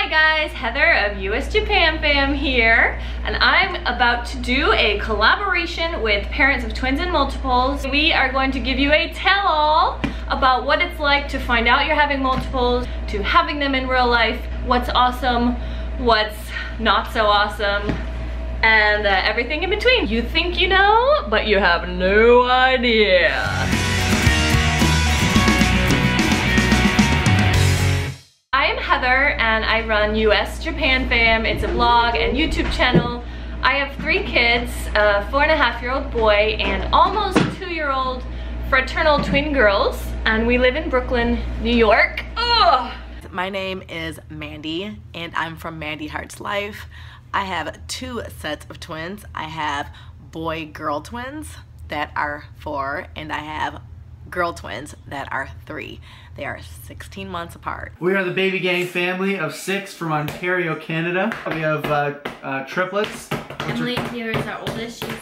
Hi guys, Heather of US Japan Fam here, and I'm about to do a collaboration with parents of twins and multiples. We are going to give you a tell-all about what it's like to find out you're having multiples, to having them in real life, what's awesome, what's not so awesome, and everything in between. You think you know, but you have no idea. I am Heather and I run US Japan Fam. It's a blog and YouTube channel. I have 3 kids, a 4.5-year-old boy and almost 2-year-old fraternal twin girls, and we live in Brooklyn, New York. Ugh. My name is Mandy and I'm from Mandy Heart's Life. I have 2 sets of twins. I have boy-girl twins that are 4 and I have girl twins that are 3. They are 16 months apart. We are the baby gang family of 6 from Ontario, Canada. We have triplets. Emily here is our oldest. She's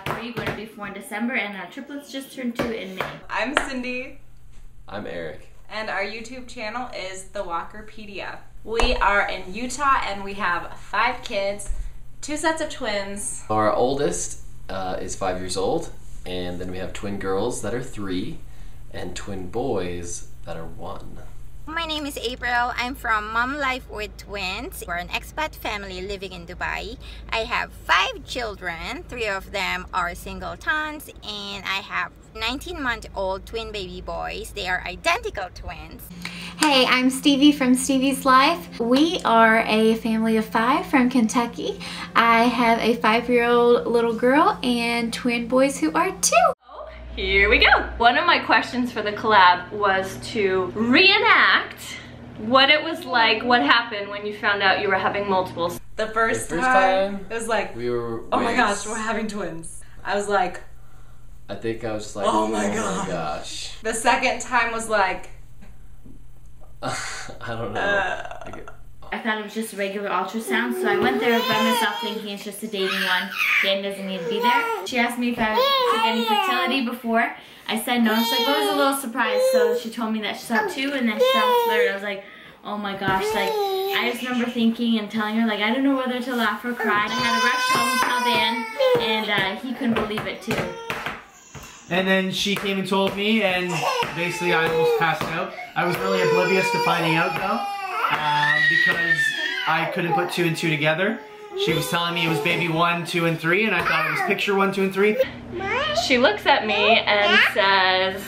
3, going to be 4 in December, and triplets just turned 2 in May. I'm Cindy. I'm Eric. And our YouTube channel is The Walker PDF. We are in Utah and we have 5 kids, 2 sets of twins. Our oldest is 5 years old, and then we have twin girls that are 3 and twin boys that are 1. My name is April. I'm from Mom Life with Twins. We're an expat family living in Dubai. I have 5 children. 3 of them are singletons, and I have 19-month-old twin baby boys. They are identical twins. Hey, I'm Stevie from Stevie's Life. We are a family of 5 from Kentucky. I have a 5-year-old little girl and twin boys who are 2. Here we go. One of my questions for the collab was to reenact what it was like, what happened when you found out you were having multiples. The first time, it was like, we were oh my gosh, we're having twins. I was like, I think I was just like, oh my gosh. The second time was like, I don't know. I thought it was just a regular ultrasound, so I went there by myself thinking it's just a dating one. Dan doesn't need to be there. She asked me if I took any fertility before. I said no. She's like, well, it was a little surprise. So she told me that she saw 2 and then she saw 3rd. I was like, oh my gosh. Like, I just remember thinking and telling her, like, I don't know whether to laugh or cry. I had to rush home, tell Dan, and he couldn't believe it too. And then she came and told me, and basically I almost passed out. I was really oblivious to finding out though. Because I couldn't put 2 and 2 together. She was telling me it was baby 1, 2, and 3, and I thought it was picture 1, 2, and 3. She looks at me and says,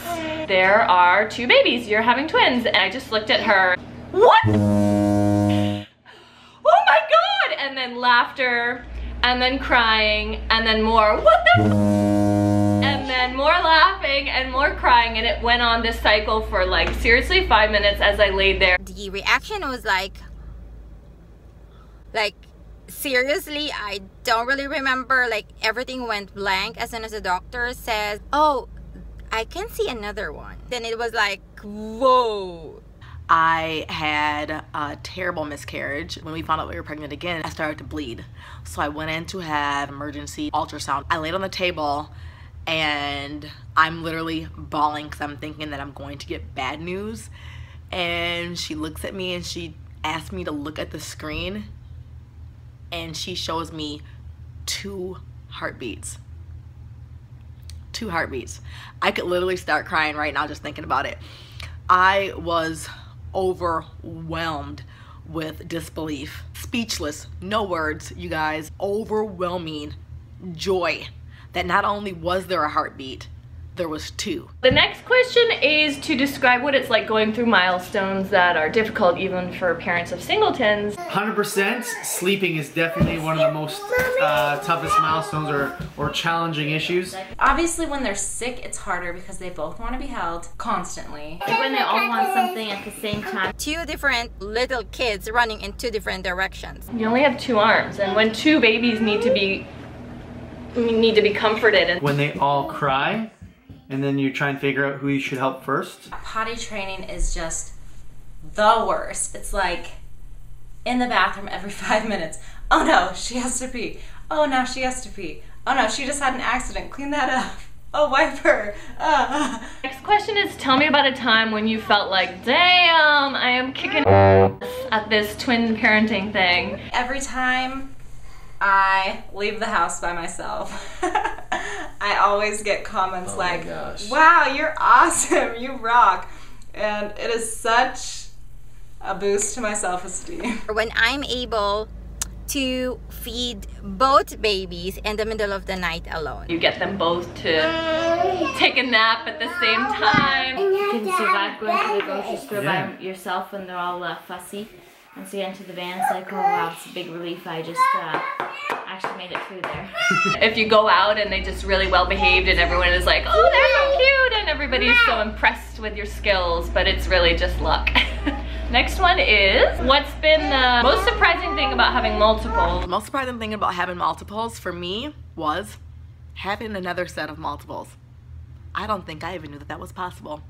there are 2 babies, you're having twins. And I just looked at her, what? Oh my God! And then laughter, and then crying, and then more, what the? And then more laughing and more crying, and it went on this cycle for like seriously 5 minutes as I laid there. The reaction was like seriously, I don't really remember. Like, everything went blank as soon as the doctor says, oh, I can see another one. Then it was like, whoa. I had a terrible miscarriage. When we found out we were pregnant again, I started to bleed. So I went in to have emergency ultrasound. I laid on the table and I'm literally bawling because I'm thinking that I'm going to get bad news. And she looks at me and she asked me to look at the screen, and she shows me 2 heartbeats. 2 heartbeats. I could literally start crying right now just thinking about it. I was overwhelmed with disbelief. Speechless, no words, you guys. Overwhelming joy that not only was there a heartbeat, there was 2. The next question is to describe what it's like going through milestones that are difficult even for parents of singletons. 100%, sleeping is definitely one of the most toughest milestones or challenging issues. obviously when they're sick, it's harder because they both want to be held constantly. Like when they all want something at the same time. 2 different little kids running in 2 different directions. You only have 2 arms, and when 2 babies need to be comforted. And when they all cry, and then you try and figure out who you should help first. Potty training is just the worst. It's like in the bathroom every 5 minutes. Oh no, she has to pee. Oh, now she has to pee. Oh no, she just had an accident. Clean that up. a wiper. Next question is, tell me about a time when you felt like, damn, I am kicking at this twin parenting thing. Every time I leave the house by myself, I always get comments like, wow, you're awesome, you rock. And it is such a boost to my self-esteem. When I'm able to feed both babies in the middle of the night alone. You get them both to take a nap at the same time. You can survive going to the grocery store by yourself when they're all fussy. Once you get into the van, it's like, oh wow, it's a big relief. I just actually made it through there. If you go out and they just really well behaved and everyone is like, oh, they're so cute, and everybody's so impressed with your skills, but it's really just luck. Next one is, what's been the most surprising thing about having multiples? The most surprising thing about having multiples for me was having another set of multiples. I don't think I even knew that that was possible.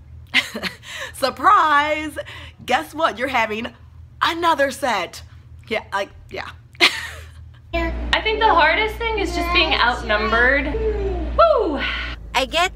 Surprise! Guess what? You're having another set. Yeah, yeah. I think the hardest thing is just being outnumbered. Woo! I get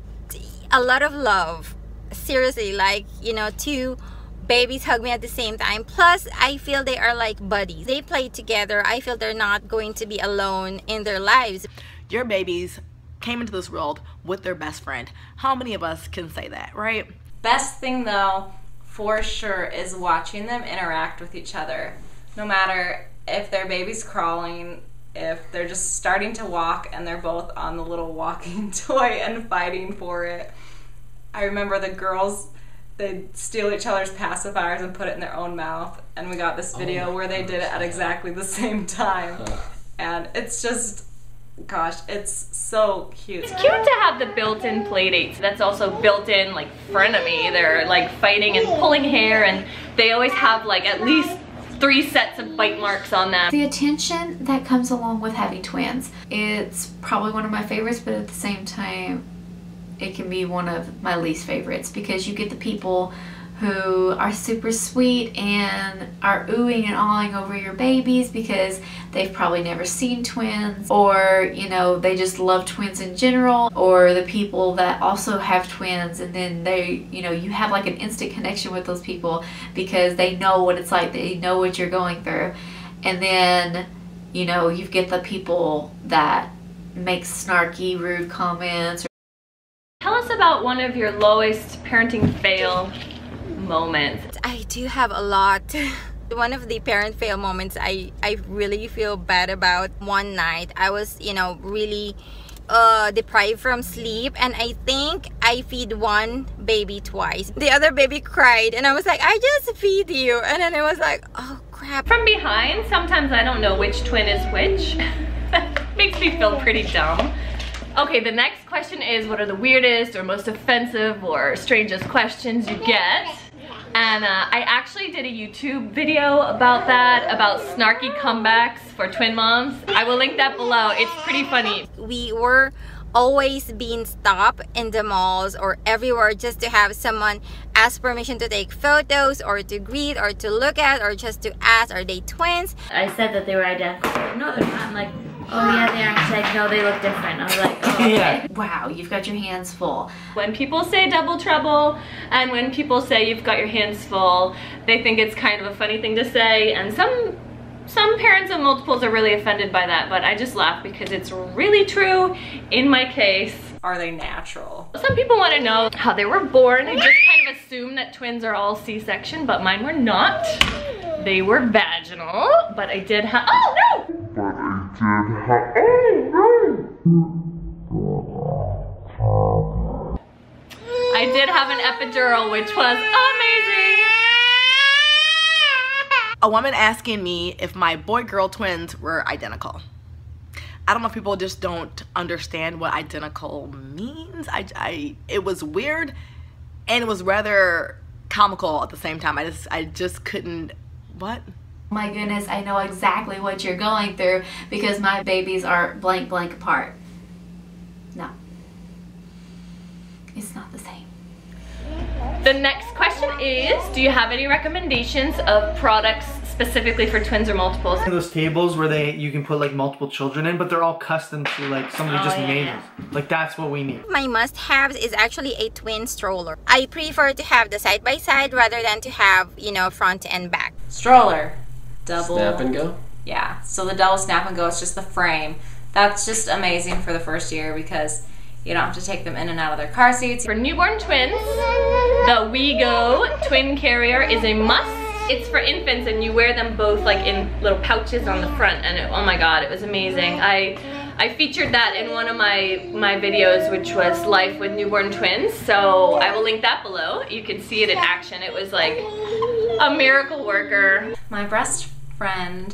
a lot of love. Seriously, like, you know, two babies hug me at the same time. Plus, I feel they are like buddies. They play together. I feel they're not going to be alone in their lives. Your babies came into this world with their best friend. How many of us can say that, right? Best thing though, for sure, is watching them interact with each other. No matter if their baby's crawling, if they're just starting to walk and they're both on the little walking toy and fighting for it. I remember the girls, they'd steal each other's pacifiers and put it in their own mouth, and we got this video where they did it at exactly the same time. And it's just, gosh, it's so cute. It's cute to have the built-in play dates. That's also built-in, like, frenemy. They're like fighting and pulling hair, and they always have like at least 3 sets of bite marks on them. The attention that comes along with having twins, it's probably one of my favorites, but at the same time it can be one of my least favorites, because you get the people who are super sweet and are oohing and awing over your babies because they've probably never seen twins, or, you know, they just love twins in general, or the people that also have twins and then they, you know, you have like an instant connection with those people because they know what it's like, they know what you're going through. And then, you know, you get the people that make snarky, rude comments. Tell us about one of your lowest parenting fail moments. I do have a lot. One of the parent fail moments I really feel bad about. One night I was, you know, really deprived from sleep, and I think I feed one baby twice. The other baby cried and I was like, I just feed you, and then it was like, oh crap. From behind, sometimes I don't know which twin is which. Makes me feel pretty dumb. Okay, the next question is, what are the weirdest or most offensive or strangest questions you get? And I actually did a YouTube video about that, about snarky comebacks for twin moms. I will link that below. It's pretty funny. We were always being stopped in the malls or everywhere just to have someone ask permission to take photos or to greet or to look at or just to ask, are they twins? I said that they were identical. No, they're not. I'm like, oh yeah, they are. She's like, no, they look different. I was like, oh, okay. Yeah. Wow, you've got your hands full. When people say double trouble and when people say you've got your hands full, they think it's kind of a funny thing to say, and some parents of multiples are really offended by that, but I just laugh because it's really true in my case. Are they natural? Some people want to know how they were born. I just kind of assume that twins are all C-section, but mine were not. They were vaginal, but I did have, oh no! I did have an epidural, which was amazing. A woman asking me if my boy-girl twins were identical. I don't know if people just don't understand what identical means. It was weird and it was rather comical at the same time. I just couldn't, what? My goodness, I know exactly what you're going through because my babies are blank blank apart. No. It's not the same. The next question is, do you have any recommendations of products specifically for twins or multiples. Those tables where you can put like multiple children in, but they're all custom to like somebody just made them. Like that's what we need. My must-haves is actually a twin stroller. I prefer to have the side-by-side rather than to have, you know, front and back. Stroller. Double. Snap and go? Yeah, so the double snap and go is just the frame. That's just amazing for the first year because you don't have to take them in and out of their car seats. For newborn twins, the WeGo twin carrier is a must. It's for infants and you wear them both like in little pouches on the front, and oh my god, it was amazing. I featured that in one of my videos, which was Life with Newborn Twins, so I will link that below. You can see it in action. It was like a miracle worker. My best friend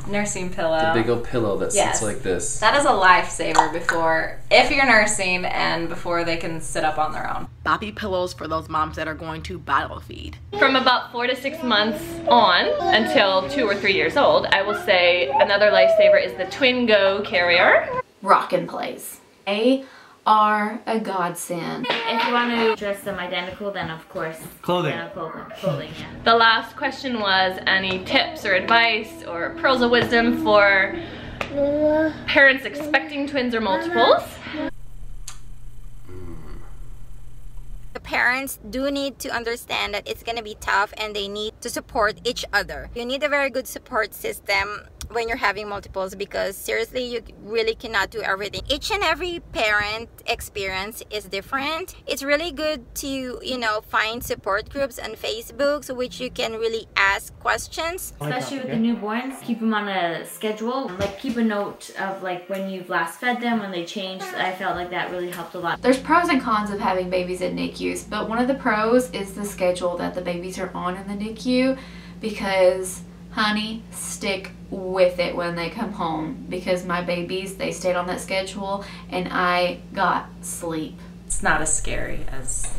nursing pillow. The big old pillow that sits like this. That is a lifesaver before, if you're nursing and before they can sit up on their own. Boppy pillows for those moms that are going to bottle feed. From about 4 to 6 months on until 2 or 3 years old, I will say another lifesaver is the Twin Go carrier. Rockin' Plays. They are a godsend. If you want to dress them identical, then of course. Clothing. Clothing, yeah. The last question was any tips or advice or pearls of wisdom for parents expecting twins or multiples. The parents do need to understand that it's going to be tough and they need to support each other. You need a very good support system when you're having multiples, because seriously, you really cannot do everything. Each and every parent experience is different. It's really good to, you know, find support groups on Facebook so which you can really ask questions. Especially with the newborns, keep them on a schedule. Like keep a note of like when you've last fed them, when they changed. I felt like that really helped a lot. There's pros and cons of having babies at NICUs, but one of the pros is the schedule that the babies are on in the NICU, because honey, stick with it when they come home, because my babies, they stayed on that schedule and I got sleep. It's not as scary as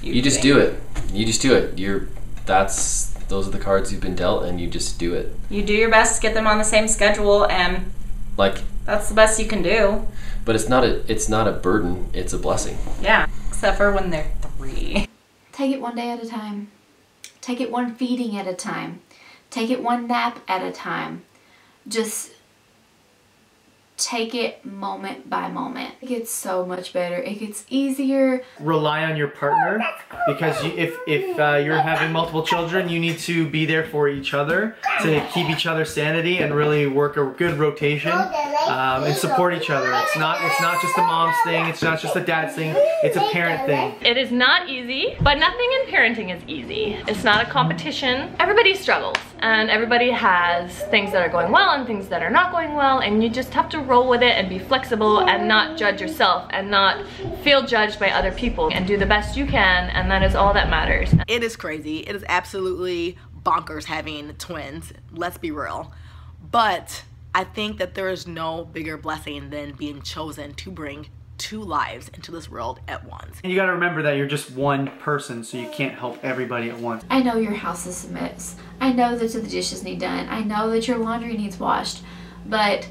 you just do it. You just do it. Those are the cards you've been dealt, and you just do it. You do your best to get them on the same schedule, and like that's the best you can do. But it's not a burden, it's a blessing. Yeah, except for when they're 3. Take it one day at a time. Take it one feeding at a time. Take it one nap at a time. Just take it moment by moment. It gets so much better. It gets easier. Rely on your partner, because if you're having multiple children, you need to be there for each other to keep each other's sanity and really work a good rotation and support each other. It's not just the mom's thing. It's not just the dad's thing. It's a parent thing. It is not easy, but nothing in parenting is easy. It's not a competition. Everybody struggles and everybody has things that are going well and things that are not going well, and you just have to roll with it and be flexible and not judge yourself and not feel judged by other people, and do the best you can, and that is all that matters. It is crazy. It is absolutely bonkers having twins. Let's be real. But I think that there is no bigger blessing than being chosen to bring 2 lives into this world at once. And you gotta remember that you're just one person, so you can't help everybody at once. I know your house is a mess. I know that the dishes need done. I know that your laundry needs washed, but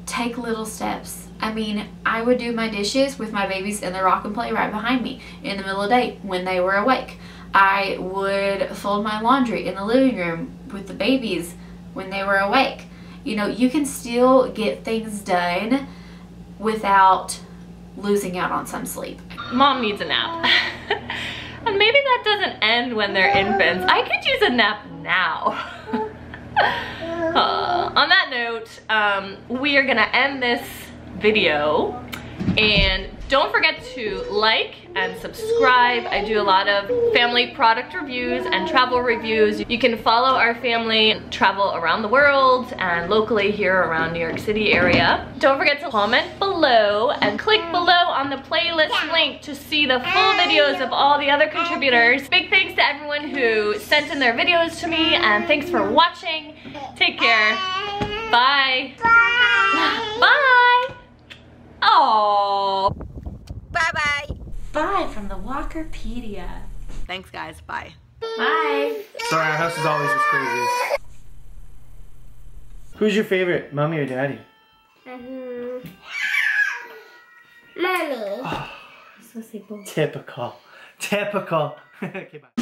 take little steps. I mean, I would do my dishes with my babies in the rock and play right behind me in the middle of the day when they were awake. I would fold my laundry in the living room with the babies when they were awake. You know, you can still get things done without losing out on some sleep. Mom needs a nap. And maybe that doesn't end when they're infants. I could use a nap now. On that note, we are gonna end this video, and don't forget to like and subscribe. I do a lot of family product reviews and travel reviews. You can follow our family and travel around the world and locally here around New York City area. Don't forget to comment below and click below on the playlist link to see the full videos of all the other contributors. Big thanks to everyone who sent in their videos to me, and thanks for watching. Take care. Bye. Bye. Bye. Aww. Bye-bye. Bye from the Walkerpedia. Thanks, guys. Bye. Bye. Sorry, our house is always this crazy. Who's your favorite, mommy or daddy? Mommy. Typical. Typical. Okay, bye.